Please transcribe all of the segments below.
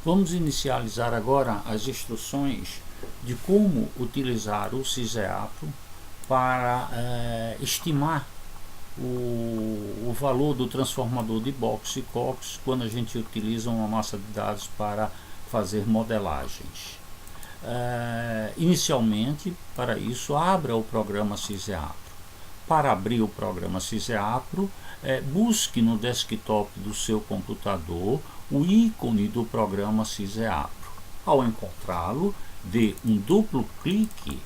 Vamos inicializar agora as instruções de como utilizar o SysEAPRO para estimar o valor do transformador de Box e Cox quando a gente utiliza uma massa de dados para fazer modelagens. Inicialmente, para isso, abra o programa SysEAPRO. Para abrir o programa SysEAPRO, busque no desktop do seu computador o ícone do programa SysEAPRO. Ao encontrá-lo, dê um duplo clique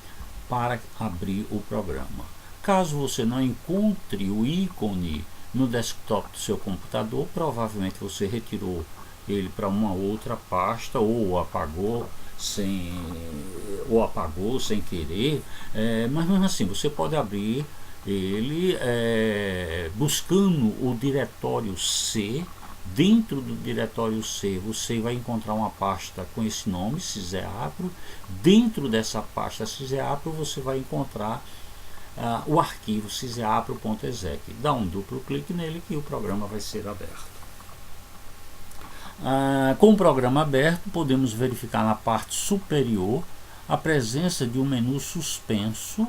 para abrir o programa. Caso você não encontre o ícone no desktop do seu computador, provavelmente você retirou ele para uma outra pasta ou apagou sem querer, mas mesmo assim você pode abrir ele buscando o diretório C. Dentro do diretório C você vai encontrar uma pasta com esse nome, SysEAPRO. Dentro dessa pasta SysEAPRO você vai encontrar o arquivo syseapro.exec. Dá um duplo clique nele que o programa vai ser aberto. Com o programa aberto, podemos verificar na parte superior a presença de um menu suspenso,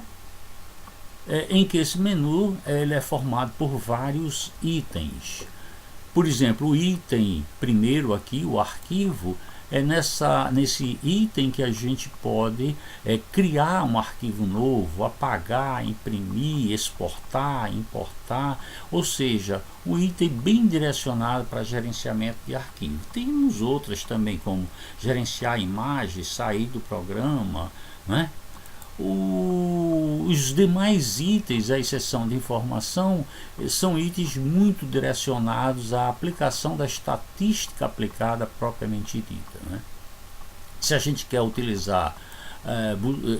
em que esse menu ele é formado por vários itens. Por exemplo, o item primeiro aqui, o arquivo, é nesse item que a gente pode criar um arquivo novo, apagar, imprimir, exportar, importar, ou seja, um item bem direcionado para gerenciamento de arquivo. Temos outras também, como gerenciar imagens, sair do programa, né? Os demais itens, à exceção de informação, são itens muito direcionados à aplicação da estatística aplicada propriamente dita, né? Se a gente quer utilizar,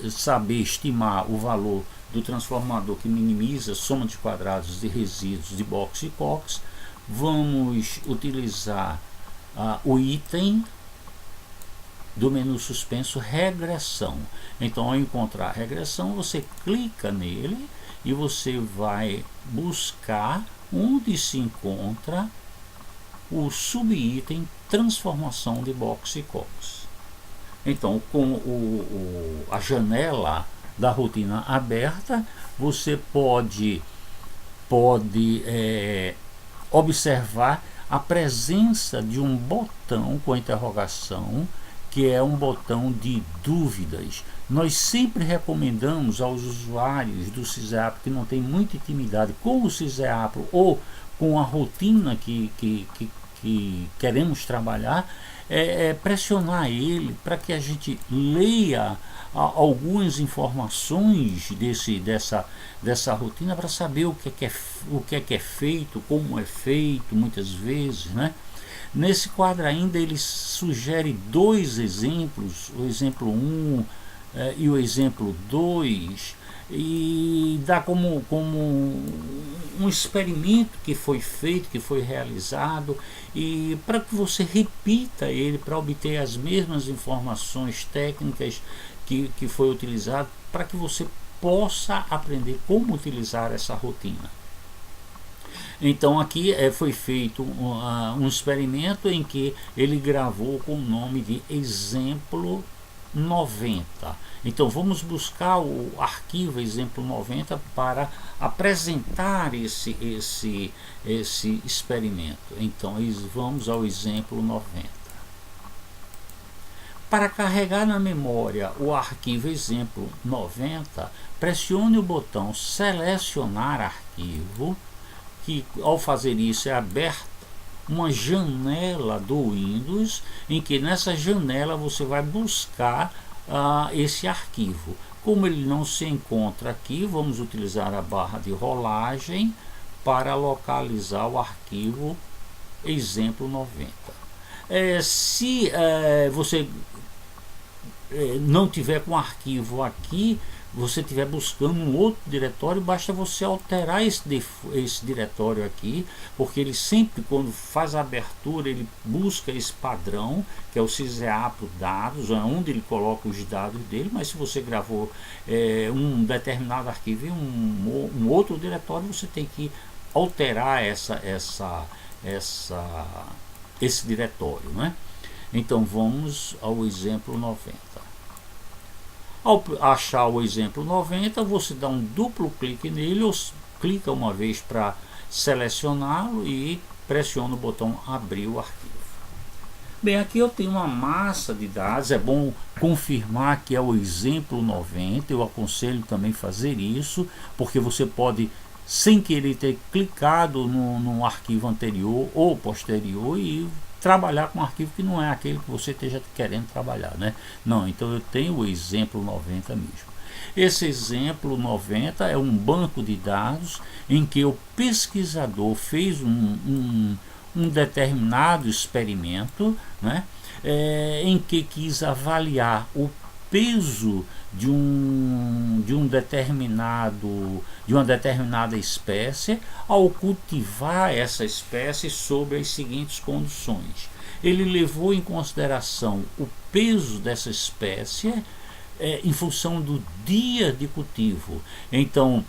saber estimar o valor do transformador que minimiza a soma de quadrados de resíduos de Box e Cox, vamos utilizar o item do menu suspenso regressão. Então, ao encontrar regressão, você clica nele e você vai buscar onde se encontra o subitem transformação de Box e Cox. Então, com a janela da rotina aberta, você pode observar a presença de um botão com interrogação, que é um botão de dúvidas. Nós sempre recomendamos aos usuários do SysEAPRO que não tem muita intimidade com o SysEAPRO ou com a rotina que queremos trabalhar, pressionar ele para que a gente leia algumas informações dessa rotina para saber o que é feito, como é feito, muitas vezes, né? Nesse quadro ainda ele sugere dois exemplos, o exemplo 1 e o exemplo 2, e dá como um experimento que foi feito, que foi realizado, e para que você repita ele para obter as mesmas informações técnicas que foi utilizado, para que você possa aprender como utilizar essa rotina. Então aqui foi feito um experimento em que ele gravou com o nome de exemplo 90. Então vamos buscar o arquivo exemplo 90 para apresentar esse experimento. Então vamos ao exemplo 90. Para carregar na memória o arquivo exemplo 90, pressione o botão selecionar arquivo, que ao fazer isso é aberta uma janela do Windows, em que nessa janela você vai buscar esse arquivo. Como ele não se encontra aqui, vamos utilizar a barra de rolagem para localizar o arquivo exemplo 90. Se você não tiver com o arquivo aqui, você estiver buscando um outro diretório, basta você alterar esse diretório aqui, porque ele sempre, quando faz a abertura, ele busca esse padrão, que é o SysEAPRO dados, onde ele coloca os dados dele. Mas se você gravou um determinado arquivo em um outro diretório, você tem que alterar esse diretório, né? Então vamos ao exemplo 90. Ao achar o exemplo 90, você dá um duplo clique nele, ou clica uma vez para selecioná-lo e pressiona o botão abrir o arquivo. Bem, aqui eu tenho uma massa de dados, é bom confirmar que é o exemplo 90, eu aconselho também fazer isso, porque você pode, sem querer, ter clicado no arquivo anterior ou posterior e trabalhar com um arquivo que não é aquele que você esteja querendo trabalhar, né? Não, então eu tenho o exemplo 90 mesmo. Esse exemplo 90 é um banco de dados em que o pesquisador fez um determinado experimento, né, em que quis avaliar o peso de uma determinada espécie ao cultivar essa espécie sob as seguintes condições. Ele levou em consideração o peso dessa espécie em função do dia de cultivo. Então,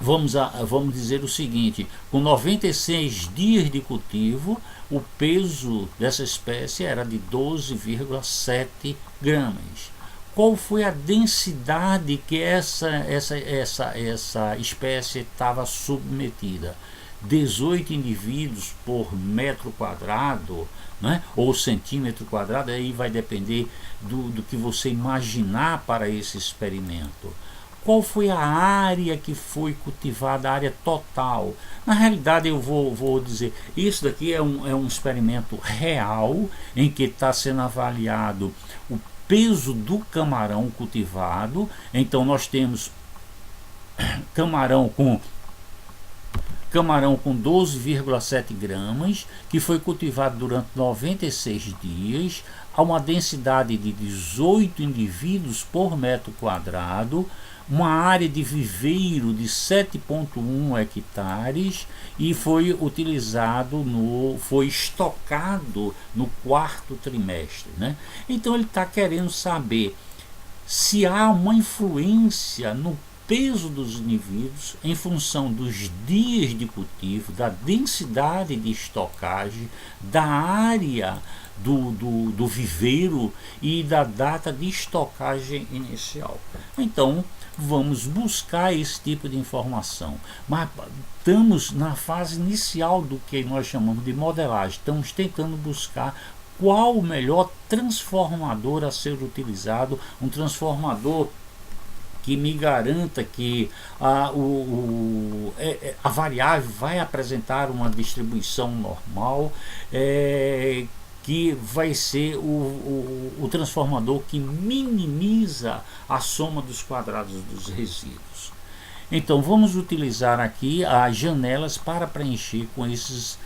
vamos dizer o seguinte: com 96 dias de cultivo, o peso dessa espécie era de 12,7 gramas. Qual foi a densidade que essa espécie estava submetida? 18 indivíduos por metro quadrado, né? Ou centímetro quadrado, aí vai depender do que você imaginar para esse experimento. Qual foi a área que foi cultivada, a área total? Na realidade, eu vou dizer, isso daqui é um experimento real, em que está sendo avaliado o peso do camarão cultivado. Então nós temos camarão com 12,7 gramas, que foi cultivado durante 96 dias, a uma densidade de 18 indivíduos por metro quadrado, uma área de viveiro de 7,1 hectares, e foi estocado no quarto trimestre, né? Então ele está querendo saber se há uma influência no peso dos indivíduos em função dos dias de cultivo, da densidade de estocagem, da área do viveiro e da data de estocagem inicial. Então vamos buscar esse tipo de informação, mas estamos na fase inicial do que nós chamamos de modelagem. Estamos tentando buscar qual o melhor transformador a ser utilizado, um transformador que me garanta que a variável vai apresentar uma distribuição normal, que vai ser o transformador que minimiza a soma dos quadrados dos resíduos. Então vamos utilizar aqui as janelas para preencher com esses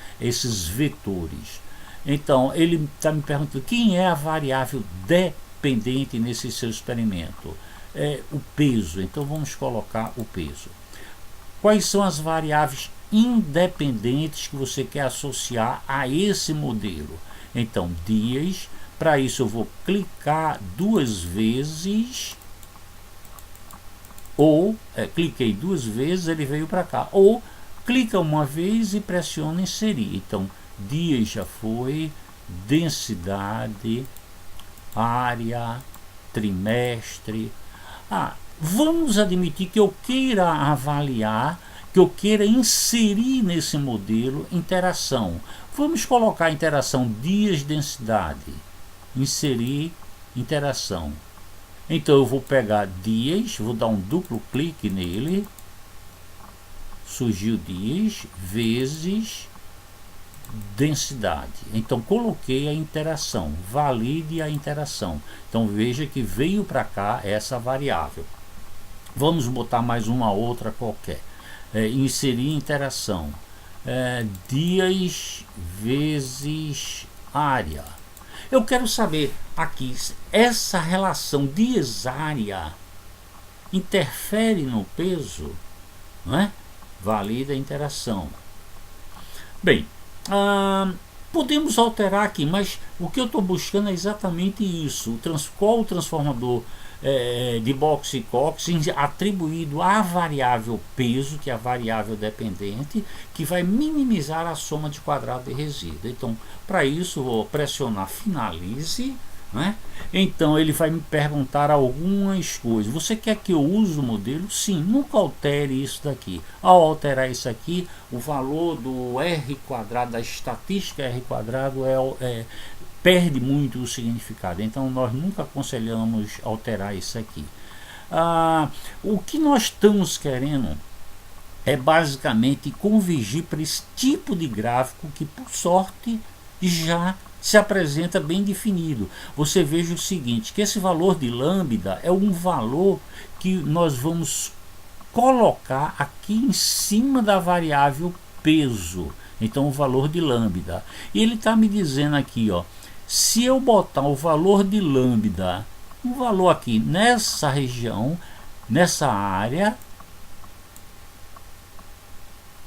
vetores. Então ele está me perguntando quem é a variável dependente nesse seu experimento. O peso. Então vamos colocar o peso. Quais são as variáveis independentes que você quer associar a esse modelo? Então, dias. Para isso eu vou clicar duas vezes, ou cliquei duas vezes, ele veio para cá, ou clica uma vez e pressiona inserir. Então dias já foi, densidade, área, trimestre. Vamos admitir que eu queira avaliar, que eu queira inserir nesse modelo interação. Vamos colocar interação dias, densidade, inserir interação. Então eu vou pegar dias, vou dar um duplo clique nele, surgiu dias, vezes densidade. Então coloquei a interação, valide a interação. Então veja que veio para cá essa variável. Vamos botar mais uma outra qualquer. Inserir interação, dias vezes área. Eu quero saber aqui, essa relação dias-área interfere no peso, não é? Valida a interação. Bem, Podemos alterar aqui, mas o que eu estou buscando é exatamente isso. Qual o transformador de Box-Cox atribuído à variável peso, que é a variável dependente, que vai minimizar a soma de quadrado de resíduo. Então, para isso, vou pressionar finalize. Né? Então ele vai me perguntar algumas coisas. Você quer que eu use o modelo? Sim, nunca altere isso daqui. Ao alterar isso aqui, o valor do R quadrado, da estatística R quadrado, perde muito o significado. Então nós nunca aconselhamos alterar isso aqui. O que nós estamos querendo é basicamente convergir para esse tipo de gráfico que, por sorte, já se apresenta bem definido. Você veja o seguinte, que esse valor de lambda é um valor que nós vamos colocar aqui em cima da variável peso. Então o valor de lambda. E ele está me dizendo aqui, ó, se eu botar o valor de lambda, um valor aqui nessa região, nessa área,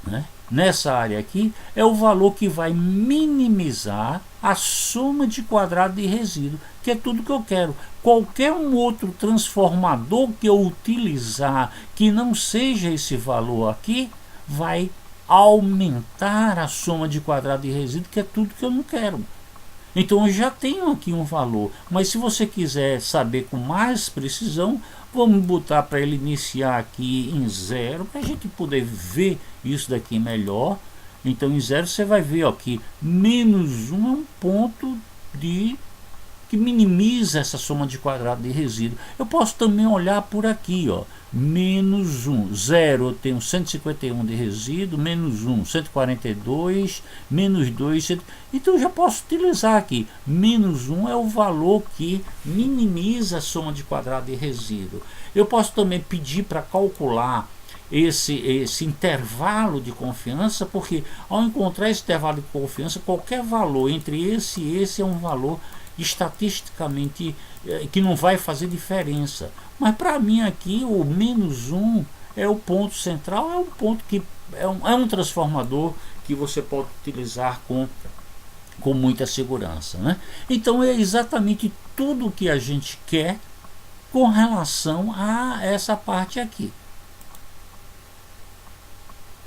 né? Nessa área aqui é o valor que vai minimizar a soma de quadrado de resíduo, que é tudo que eu quero. Qualquer um outro transformador que eu utilizar que não seja esse valor aqui, vai aumentar a soma de quadrado de resíduo, que é tudo que eu não quero. Então eu já tenho aqui um valor, mas se você quiser saber com mais precisão, vamos botar para ele iniciar aqui em 0, para a gente poder ver isso daqui melhor. Então em 0 você vai ver ó, que menos 1 é um ponto que minimiza essa soma de quadrado de resíduo. Eu posso também olhar por aqui, ó, menos 1, 0 eu tenho 151 de resíduo, menos 1, 142, menos 2, então eu já posso utilizar aqui, menos 1 é o valor que minimiza a soma de quadrado de resíduo. Eu posso também pedir para calcular esse intervalo de confiança, porque ao encontrar esse intervalo de confiança, qualquer valor entre esse e esse é um valor estatisticamente que não vai fazer diferença. Mas para mim aqui o menos 1 é o ponto central, é um ponto que é um transformador que você pode utilizar com muita segurança, né? Então é exatamente tudo o que a gente quer com relação a essa parte aqui.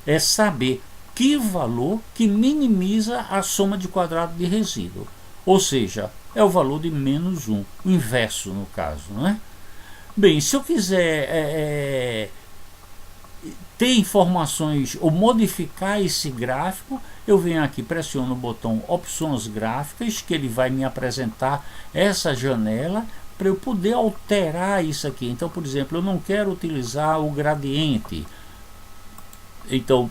É saber que valor que minimiza a soma de quadrado de resíduo. Ou seja, é o valor de menos 1, o inverso no caso, não é? Bem, se eu quiser ter informações ou modificar esse gráfico, eu venho aqui, pressiono o botão opções gráficas, que ele vai me apresentar essa janela para eu poder alterar isso aqui. Então, por exemplo, eu não quero utilizar o gradiente, então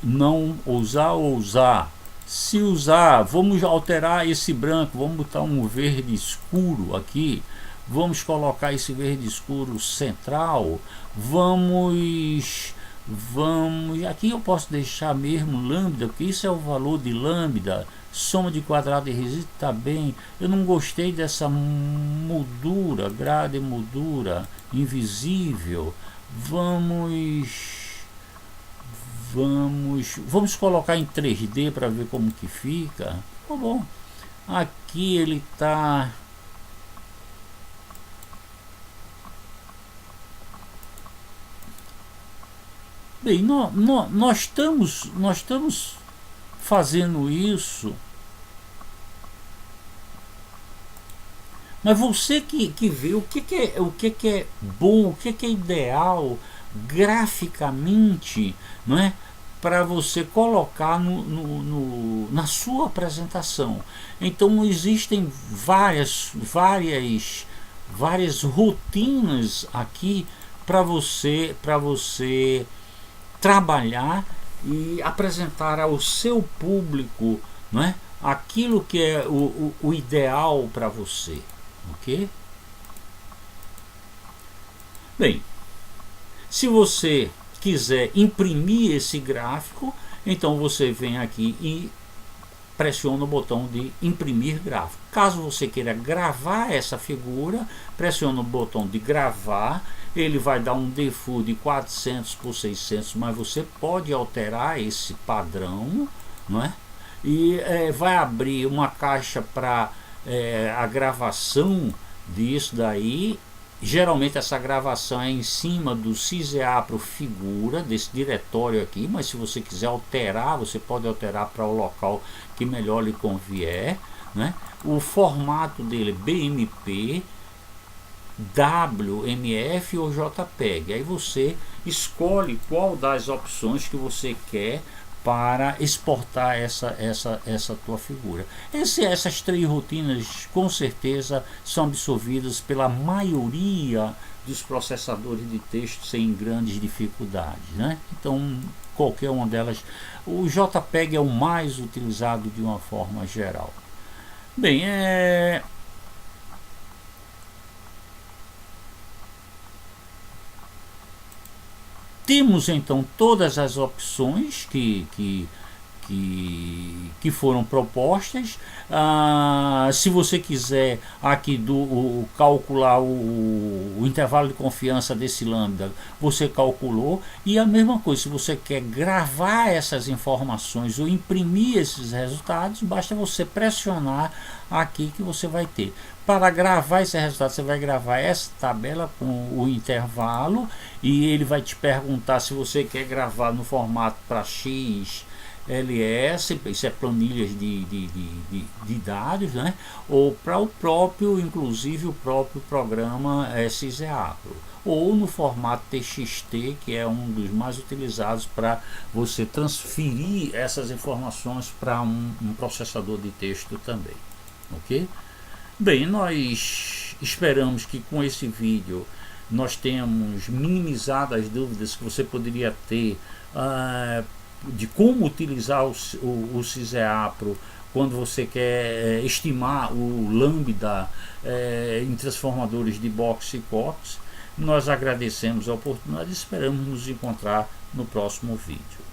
não usar. Se usar, vamos alterar esse branco, vamos botar um verde escuro aqui, vamos colocar esse verde escuro central, vamos, aqui eu posso deixar mesmo lambda, porque isso é o valor de lambda, soma de quadrado de resíduo, está bem. Eu não gostei dessa moldura, grade moldura, invisível, vamos colocar em 3D para ver como que fica. Tá bom. Aqui ele está bem. Nós estamos fazendo isso, mas você que vê o que é bom, o que é ideal graficamente, não é, para você colocar na sua apresentação. Então existem várias rotinas aqui para você trabalhar e apresentar ao seu público, não é, aquilo que é o ideal para você, ok? Bem, se você quiser imprimir esse gráfico, então você vem aqui e pressiona o botão de imprimir gráfico. Caso você queira gravar essa figura, pressiona o botão de gravar. Ele vai dar um default de 400 por 600, mas você pode alterar esse padrão, não é? e vai abrir uma caixa para a gravação disso daí. Geralmente essa gravação é em cima do Sysappro figura, desse diretório aqui, mas se você quiser alterar, você pode alterar para o local que melhor lhe convier, né? O formato dele é BMP, WMF ou JPEG. Aí você escolhe qual das opções que você quer para exportar essa tua figura. Essas 3 rotinas com certeza são absorvidas pela maioria dos processadores de texto sem grandes dificuldades, né? Então qualquer uma delas, o JPEG é o mais utilizado de uma forma geral. Bem, temos então todas as opções que foram propostas. Se você quiser aqui calcular o intervalo de confiança desse lambda, você calculou. E a mesma coisa, se você quer gravar essas informações ou imprimir esses resultados, basta você pressionar aqui que você vai ter. Para gravar esse resultado, você vai gravar essa tabela com o intervalo, e ele vai te perguntar se você quer gravar no formato para XLS, isso é planilhas de dados, né? Ou para o próprio, inclusive o próprio programa Sysappro, ou no formato TXT, que é um dos mais utilizados para você transferir essas informações para um processador de texto também, ok? Bem, nós esperamos que com esse vídeo nós tenhamos minimizado as dúvidas que você poderia ter de como utilizar o Sysappro quando você quer estimar o lambda em transformadores de box e COX. Nós agradecemos a oportunidade e esperamos nos encontrar no próximo vídeo.